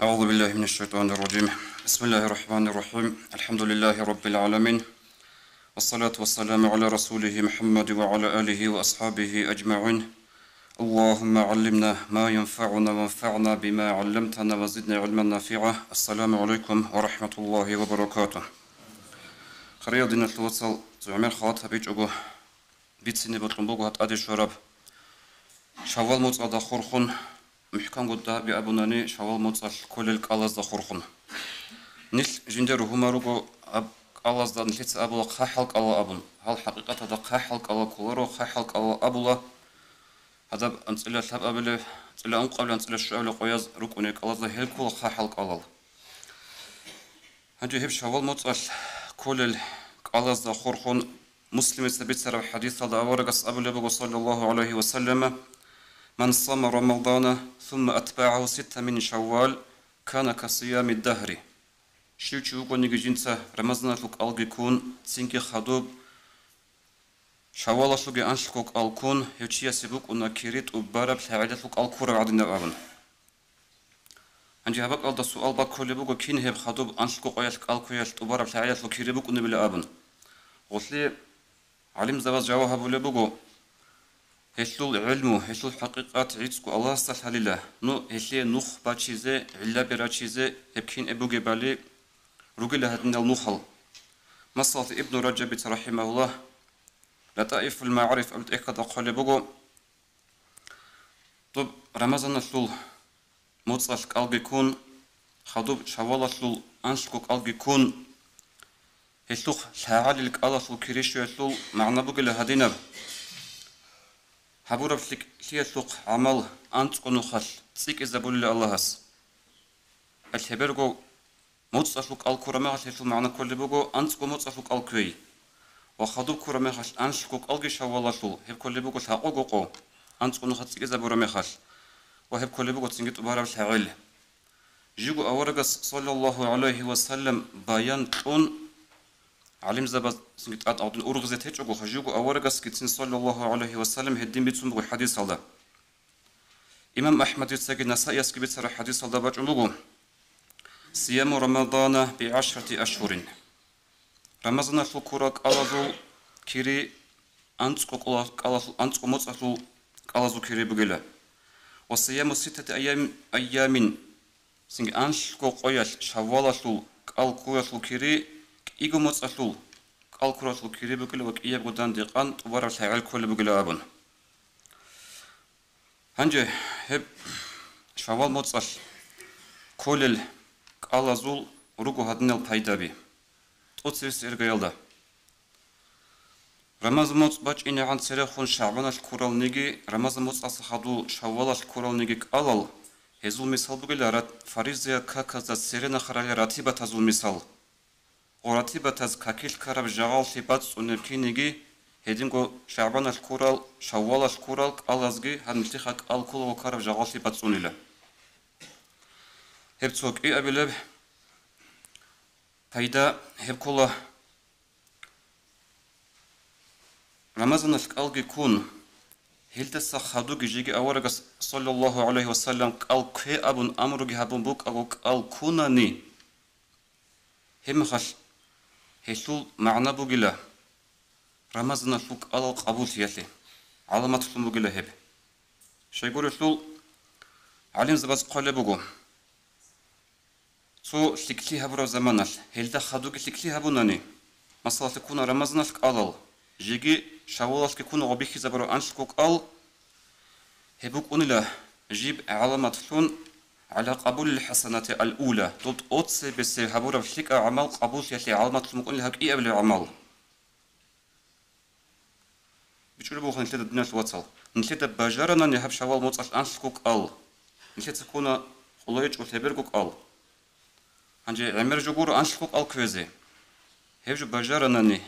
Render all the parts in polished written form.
أعوذ بالله من الشيطان الرجيم. بسم الله الرحمن الرحيم. الحمد لله رب العالمين، والصلاة والسلام على رسوله محمد وعلى آله وأصحابه أجمعين. اللهم علمنا ما ينفعنا وانفعنا بما علمتنا وزدنا علما نافعا. السلام عليكم ورحمة الله وبركاته. خريج دين التوصل زعمر خاطر بيجوا بيتسني بطلبوا هات أدي شراب شوال موت خورخون محكم قد بأبوناني شوال موت كل الكالاز خورخون نيل جندر هما رجو أب كالاز دا نلتس أبولا خاحلك الله أبون هل حقيقة هذا خاحلك الله كولرو خاحلك الله أبولا هذا أنت إلا سب أبله إلا أنق قبل أنت إلا شعب لقياز ركوني كالاز دا هل كول خاحلك الله هنجي هب شوال موت كل الكالاز دا خورخون مسلم ثبت سر الحديث هذا أورجس أبو صلى الله عليه وسلم: من صام رمضان ثم أتبعه 6 من شوال كان كصيام الدهر. شو قلنا جنسة رمضان لك ألقيكون سينك خدوب شوال لك أنشكوك ألكون هيوشيا سبوك ونكيرت وبارب لعدة لك ألكورة عدنا أبن. عندي هبك ألدا سؤال بكل بوكو كين هب خدوب أنشكوك أيلك ألكويل وبارب لعدة لك كيربوك ونبلا أبن. وصلي علم زواج جواه بوكو هشلول علمه هشلول حقيقات عيسكو الله استحى لله نو هشلي نخ باتشيزه علا براتشيزه هبكين أبو جبالي رجل هدنا النخل مصلت ابن رجب رحمه الله لطائف المعارف أبد إكاد قال بقو طب رمضان شلول موتصل قلبي كون خدوب شوال شلول أنشكو قلبي كون هشلوخ شعالي لك الله شلول كريشو شلول معنا بقول هدينا حبورب ليه سوق عمل أنت قنوخل تسيك إذا بقول الله هس الحبرجو موتصلك الكرامة هسه معنا كل بقو أنت قموتصلك الكوي وخدوب كرامة هس أنشكوك ألقي شوالا شو هب كل بقو ثاقوقو أنت قنوخل تسيك إذا برامي هس وهب كل بقو تسيك تبارب الحعيل جيجو أورجس صلى الله عليه وسلم بيان تون علم زبط سنجت أعطون أورغزة هجوجو خجوجو أورجس كتسن صلى الله عليه وسلم هدين بيتسون بقول حديث هذا إمام أحمد يتسجل نسائي يسكبت سر حديث هذا بجمعه صيام رمضان ب10 أشهر رمضان فكرك ألازو كيري أنتقو مصلو ألازو كيري بقلا وصيام 6 أيام سنج أنشكو قياس شوالشلو كالكويسلو كيري إيجو مصلو كالكويسلو كيري بقلا وكيا بدان دقان تبارك الحياة كل بقلا أبن هنجي هب شوال مصل كل الألازول رجو هدنا البيدابي توصير سيرجيلدا رمضان موت باج إن عن سرخون شعبان الكورال نيجي رمضان موت أصحابو شوال الكورال نيجي كالل هزول مثال بقول رات فريزيا كاكزا سيرنا خرال راتبة هزول مثال وراتبة هز كاكيل كرب جعال سبات ونبكي نيجي هدينكو شعبان الكورال شوال الكورال كالازجي هنمتخك الكول وكرب جعال سبات سونيلا هبتوك إيه أبلب هيدا هب كله رمضان الكالج يكون هلت السخادو جيجي أورجس صلى الله عليه وسلم قال كي أبون أمر جهبون بوك أو قال كونني هم خش هسول معنا بوجلا رمضان الفوق قال قبول يالله علامات فلم بوجلا هب شيء يقول رسول علم زباز قال بوجو سو سكلي هبرو زمانال هلت خادو سكلي هبوناني مثلا تكون رمضان الكالل جيجي شوالش كيكون غبيخي زبرو أنشكوك أل هبوك أنلا جيب علامات فلون على قبول الحسنات الأولى ضد أوتس بس هبورا فيك عمل قبول يلي علامات فلون أنلا هك إيه قبل العمل بيجوا بوخ نتلد الدنيا الواتسال نتلد بجارنا نهب شوال موتصل أنشكوك أل نتلد تكون خلايج وثبركوك أل عندي عمر جوجور أنشكوك أل كويزي هبجو بجارنا نه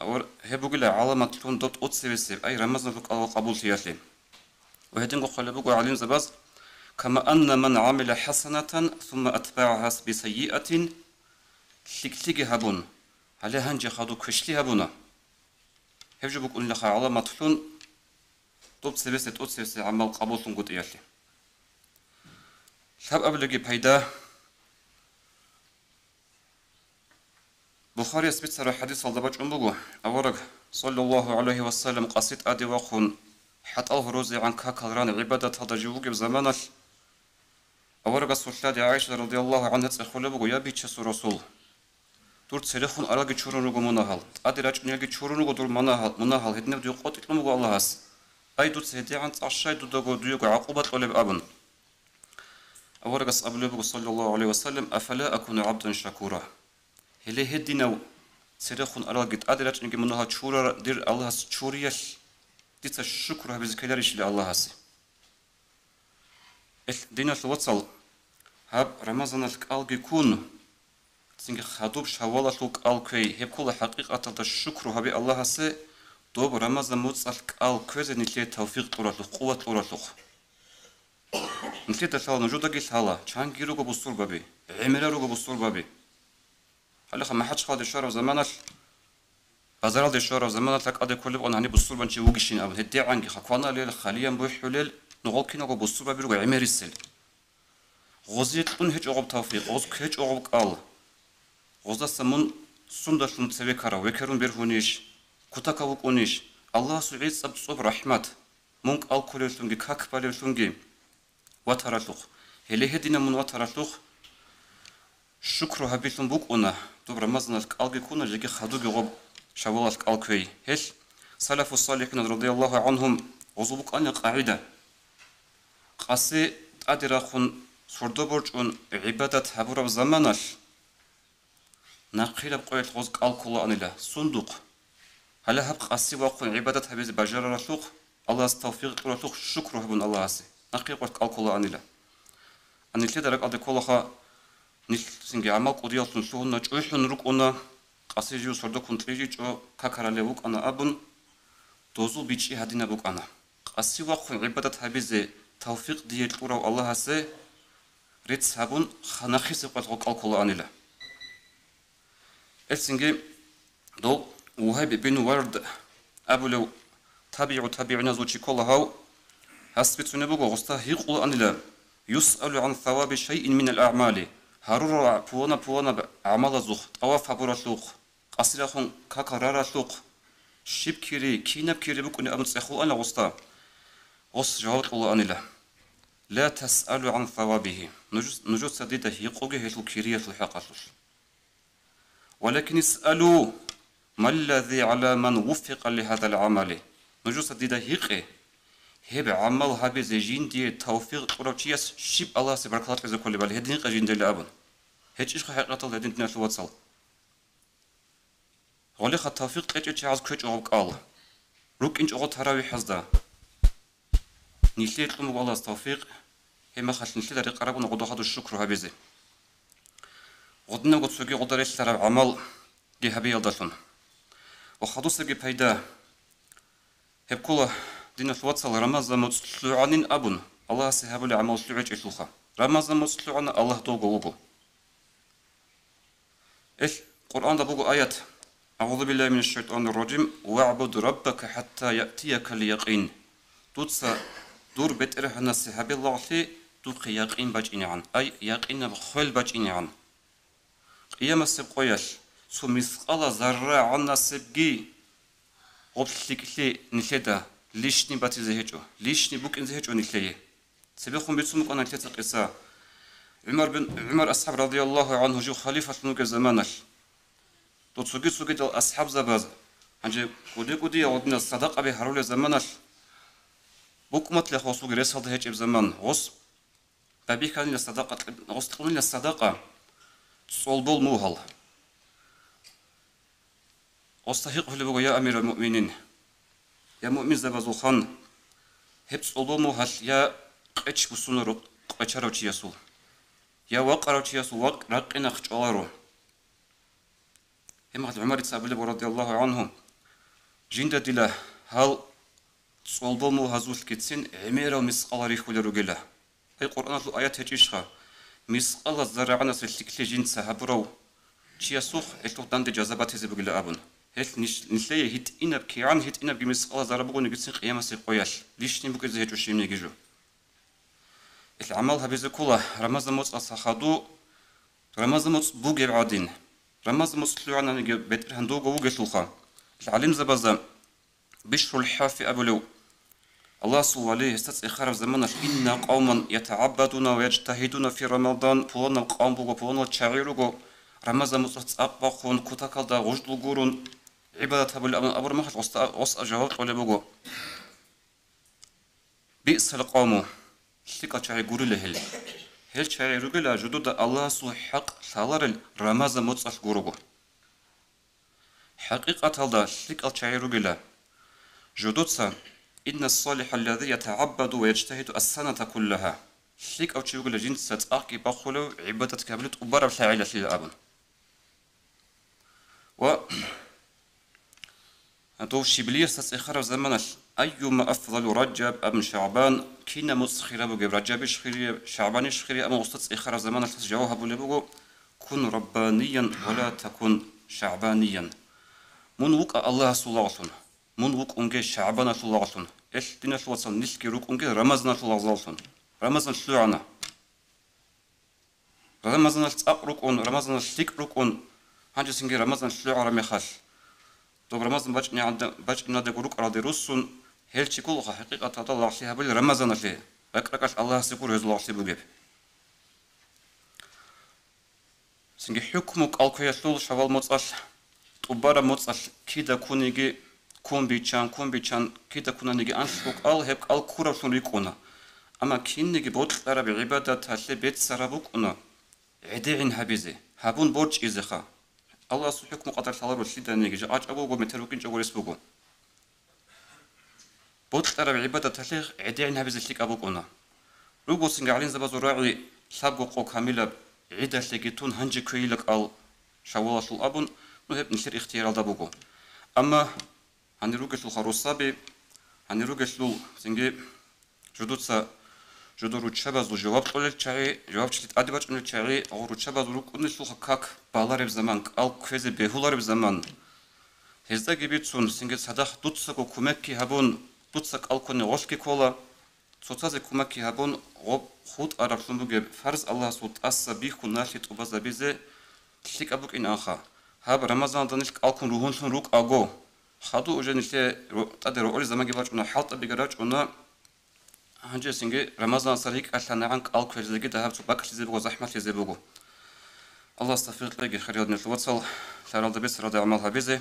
أور هبوجلا علامات فلون ضد أوتس بس أي رمزنا فيك أل قبول يلي وهدين قلبوا عليهم زباز كما أن من عمل حسنة ثم أتبعها بسيئة شكلك هبون على هنجي خدو كشلي هبونا هبجو بقول لك علامات فلون ضد سبسة عمل قبول قد يلي شاب قبل جي بيدا بخاري سبيتسر حديث الضباج أمبوغو أورق صلى الله عليه وسلم قصيد أدي وخون حتى الهروزي عن كاكالران عبادة هذا جووك بزمانه أورق السلطة عائشة رضي الله عنها تسخول بوغو يا بيتشس رسول دور تسرخون أراغي تشورونوغو مناهل أدي راج نيالغي تشورونوغو دور مناهل هدنب ديو قوتك لموغو الله هاس أي دو تسهدي عن تأشاي دو دوغو ديوغو عقوبة أولي أبن أورق أصحاب بوغو صلى الله عليه وسلم أفلا أكون عبدا شكورا هلي هدينو سرخون أراغي أدي راج نيالغي مناها تشورا دير الله هاس تشوريش ديت الشكر بذكريش لله هاس دينا الوصل هاب رمضان الكالجي كون تنجي خادوب شوالا لوك الكوي هب كل حقيقة الشكر هبي الله هسه دوب رمضان موصل الكوي نتلي توفيق طورا لوك قوة طورا لوك نتلي تشال نجودا جيس هلا چان گيروگو بوستور بابي عمره روگو بوستور بابي هلا خما حج خاد الشهر زمانش بازار الشهر زمانش لك ادي كل اون هني بوستور بنچي وگشين اب هدي عنگي خوانا ليل خاليا بو حلل نقول كينوغو بوستور بابي روگو عمري سل غوزيت اون هج اوغب توفيق اوز كهج اوغب قال غوزدا سمون سونداشون تسوي كارا وكرون بيرهونيش كوتاكاوك اونيش الله سعيد صب رحمت مونك الكولشونغي كاك بالشونغي واترالوخ هلي هدينا من واترالوخ شكر هبيتون بوك اونا دوب رمضان الكالغي كونا جيغي خادوغي غوب شوال الكالكوي هل سلف الصالحين رضي الله عنهم غزوبك ان قاعده قاسي ادراخون سردوبورجون عبادة هبورا زمانش نقيل بقويت غوز قالكولا انيلا صندوق هلا هب قاسي وقون عبادة هبيز بجار رسوق الله استوفيق رسوق شكر هبون الله اسي نقيل قويت قالكولا انيلا اني كدرك ادي كولخا نيسينغي عمل قوديالسون سونا چويشون روك اونا قاسي جو سردوكون تريجي چو كاكاراليوك انا ابون دوزو بيچي هدينا بوك انا قاسي وقون عبادة هبيز توفيق ديال قرا الله اسي ريت سابون خناخيس قوت قالكولا انيلا السنجي دو وهاي بين ورد أبو لو تابعنا زوجي كلها هاو هسبتوني بقى غستا هيقول أن لا يسأل عن ثواب شيء من الأعمال هارورا بوانا عمل زوخ طواف براسوخ قصيرهم كاكرارا سوق شيب كيري كينب كيري بكوني أمس يخول أنا غستا غس جواب الله أن لا تسأل عن ثوابه نجوز سديده يقوغي هيتو كيريه في الحقيقة ولكن اسألوا ما الذي على من وفق لهذا العمل نجوز ديدا هيقي هب عمل هبي زيجين دي توفيق قروتشيس شيب الله سبحانه وتعالى كل بالي هدين قجين دي لابن هيك ايش حقيقه الهدين تناس وصل غولي خ توفيق تجي عاوز كوج او قال روك انج او تراوي حزدا نيليت قوم الله توفيق هما خاص نشي طريق قربنا غدو خدو الشكر هبي زي غدنا قد سوقي قدر يشترى عمل دي هبي يضافون وخدو سوقي بايدا هب كل دين الوصل رمضان مطلوعين أبون الله سيهب لي عمل سلوعج إشلوخا رمضان مطلوعين الله دوغو وغو إيش قرآن ده بوغو آيات أعوذ بالله من الشيطان الرجيم واعبد ربك حتى يأتيك اليقين دوتسا دور بترهنا سيهب الله لي دوق يقين باجيني عن أي يقين بخل باجيني عن قيام السبقياش سو مثقال ذرة عنا سبقي قبلك لي نشدا ليشني باتي زهجو ليشني بوك إن زهجو نشليه سبيخهم بيتسمك أنا كتير قصة عمر أصحاب رضي الله عنه جو خليفة نوك زمانش تسوقي دل أصحاب زباز عنجي كودي ودنا الصداقة بهرول زمانش بوك مطلع خصوصي رسالة هيك بزمان غص بابي كان الصداقة غص تقولين الصداقة صلبول موهل أستحق في يا أمير المؤمنين يا مؤمن زبازو خان هب صلبول موهل يا قتش بسونرو قتشاروتشي يسول يا وقروتشي يسول وقرقنا خجوارو هم عمر تصابل رضي الله عنه جند دلا هل صلبول موهزول كتسين عمير ومسقال ريخول رجلا هي قرآن الآيات هجيشها مسقال الزرعنا سلسلة جنس هبرو تياسوخ التوتان دي جذبات هزي بقول أبون هيت نسليه هيت إنب كيان هيت إنب مسقال زربو نجسين قيامة سيقوياش ليش نبغى زي هجوش يمنيجو العمل هبيز كله رمضان موت أصحادو رمضان موت بوجي بعدين رمز مسلوعنا نجي بيت هندوق وجسوخا العلم زبزة بشر الحافي أبلو الله سبحانه عليه استخرج زمان إن قوما يتعبدون ويجتهدون في رمضان بون القوم بوجو بون الشعير رمضان مصطفى أبقون كتاكدا وجد الجورون عبادة أبر ما خلص جواب ولا بوجو بئس القوم ثقة شعي جوري لهل هل شعي رجلا جدود الله سو حق ثالر رمضان مصطفى جورو حقيقة هذا ثقة شعي رجلا جدود إن الصالح الذي يتعبد ويجتهد السنة كلها ثقة أو شيء جنس ستأكي بخلو عبادة كاملة أبرر فاعلة للأبن و هذا شبلية ستأخر زمن أيما أفضل رجب أم شعبان كنا مسخرة بجب رجب شخيري شعبان شخيري أم وسط إخر زمن جواب بلبو كن ربانيا ولا تكن شعبانيا من وقع الله سلطان من وق أنجي شعبان سلطان إيش دينا سلطان نسكي روك أنجي رمضان سلطان رمضان سلعنا رمضان الأقرق أن رمضان الثقرق أن هنجي سنجي رمضان سلعة رميخاش طب رمضان باجنا دقروك على دروسون هل تقول حقيقة الله فيها بل رمضان فيه أكركش الله سكور هذا الله سبب سنجي حكمك الكيسول شوال متصل تبارا متصل كيدا كونيجي كون بيشان كيدا كونا نيجي أنشوك هبك كورا سنريكونا أما كين نيجي بود ترى بعبادة تحلي بيت سرابوكونا عدين هبيزي هبون برج إزخا الله سبحانه قدر صلى الله عليه وسلم نيجي أبوه متروكين جوارس بوجو بود ترى بعبادة تحلي عدين هبيزي شيك أبوكونا روبو سنجي علين زبازو راعي سابقو كاملة عدة لقيتون هنجي كويلك شوالا شو أبون نهب نشر اختيار دابوكو أما هنروجش الخروصابي هنروجش له سنجي جدودسا جدور وتشابز وجواب قول الشعري جواب شلت أدبج إنه الشعري أو وتشابز وروك إنه شو خكاك بالار بزمان أو كذا بهولار بزمان هزدا جبيتون سنجي صدق دوتسك وكمكي هبون دوتسك ألكون وشكي كولا صوتازي كمكي هبون غب خود أراب سنبوجي فرز الله صوت أسا بيخون ناشيت وبزا بيزه تلك أبوك إن آخا هاب رمضان دانيش ألكون روحون سن روك أجو خادو وجنيشة تقدر أول زمان جباش أنا حاط بيجراج أنا هنجي سنجي رمضان صريك أشلنا عنك ألكو زي كده هاب تبقى شيء زبوجو زحمة شيء زبوجو الله استغفر لك خير يدنا الوصل شارل دبيس رضي عملها بيزه